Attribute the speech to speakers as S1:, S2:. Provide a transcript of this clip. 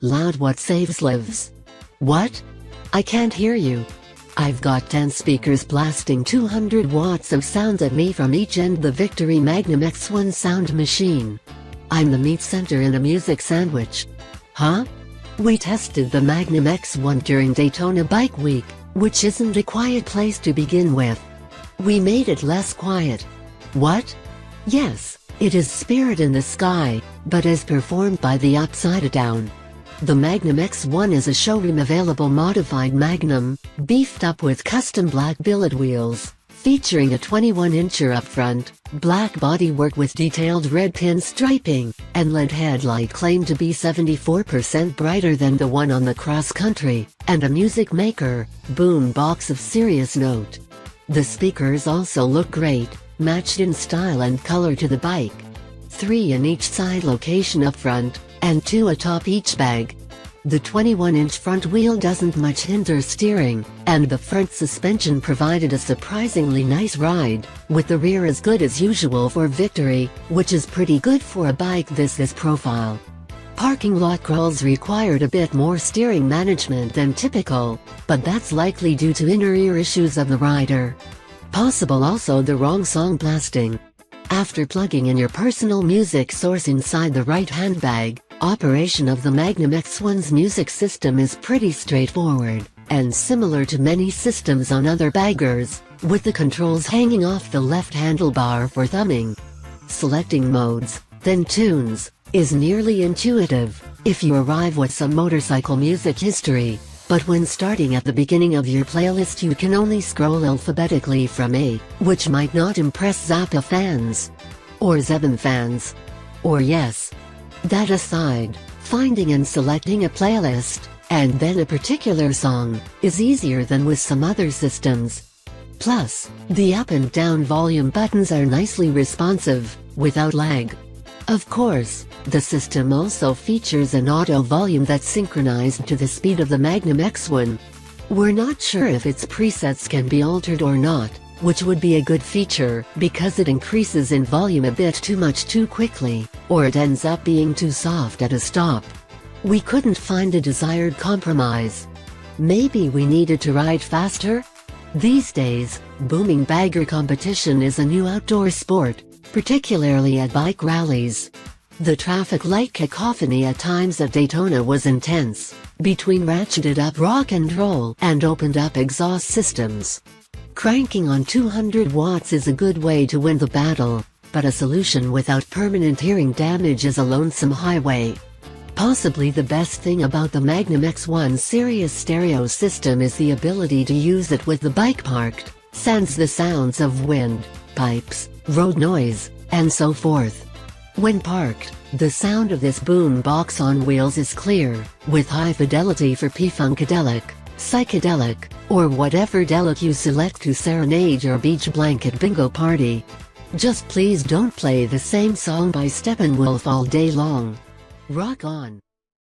S1: Loud what saves lives. What? I can't hear you. I've got 10 speakers blasting 200 watts of sound at me from each end. The Victory Magnum X-1 sound machine. I'm the meat center in a music sandwich. Huh? We tested the Magnum X-1 during Daytona Bike Week, which isn't a quiet place to begin with. We made it less quiet. What? Yes, it is Spirit in the Sky, but as performed by the Upside Down. The Magnum X-1 is a showroom-available modified Magnum, beefed up with custom black billet wheels, featuring a 21-incher up front, black bodywork with detailed red pin striping, and LED headlight claimed to be 74% brighter than the one on the Cross Country, and a Music Maker boom box of serious note. The speakers also look great, matched in style and color to the bike. 3 in each side location up front, and 2 atop each bag. The 21-inch front wheel doesn't much hinder steering, and the front suspension provided a surprisingly nice ride, with the rear as good as usual for Victory, which is pretty good for a bike this profile. Parking lot crawls required a bit more steering management than typical, but that's likely due to inner ear issues of the rider. Possible also the wrong song blasting. After plugging in your personal music source inside the right handbag, operation of the Magnum X-1's music system is pretty straightforward, and similar to many systems on other baggers, with the controls hanging off the left handlebar for thumbing. Selecting modes, then tunes, is nearly intuitive, if you arrive with some motorcycle music history, but when starting at the beginning of your playlist you can only scroll alphabetically from A, which might not impress Zappa fans. Or Zebin fans. Or yes. That aside, finding and selecting a playlist, and then a particular song, is easier than with some other systems. Plus, the up and down volume buttons are nicely responsive, without lag. Of course, the system also features an auto volume that's synchronized to the speed of the Magnum X-1. We're not sure if its presets can be altered or not, which would be a good feature because it increases in volume a bit too much too quickly, or it ends up being too soft at a stop. We couldn't find a desired compromise. Maybe we needed to ride faster? These days, booming bagger competition is a new outdoor sport, particularly at bike rallies. The traffic light cacophony at times at Daytona was intense, between ratcheted up rock and roll and opened up exhaust systems. Cranking on 200 watts is a good way to win the battle, but a solution without permanent hearing damage is a lonesome highway. Possibly the best thing about the Magnum X-1 Sirius stereo system is the ability to use it with the bike parked, sans the sounds of wind, pipes, road noise, and so forth. When parked, the sound of this boom box on wheels is clear, with high fidelity for P-Funkadelic, psychedelic, or whatever delic you select to serenade your beach blanket bingo party. Just please don't play the same song by Steppenwolf all day long. Rock on!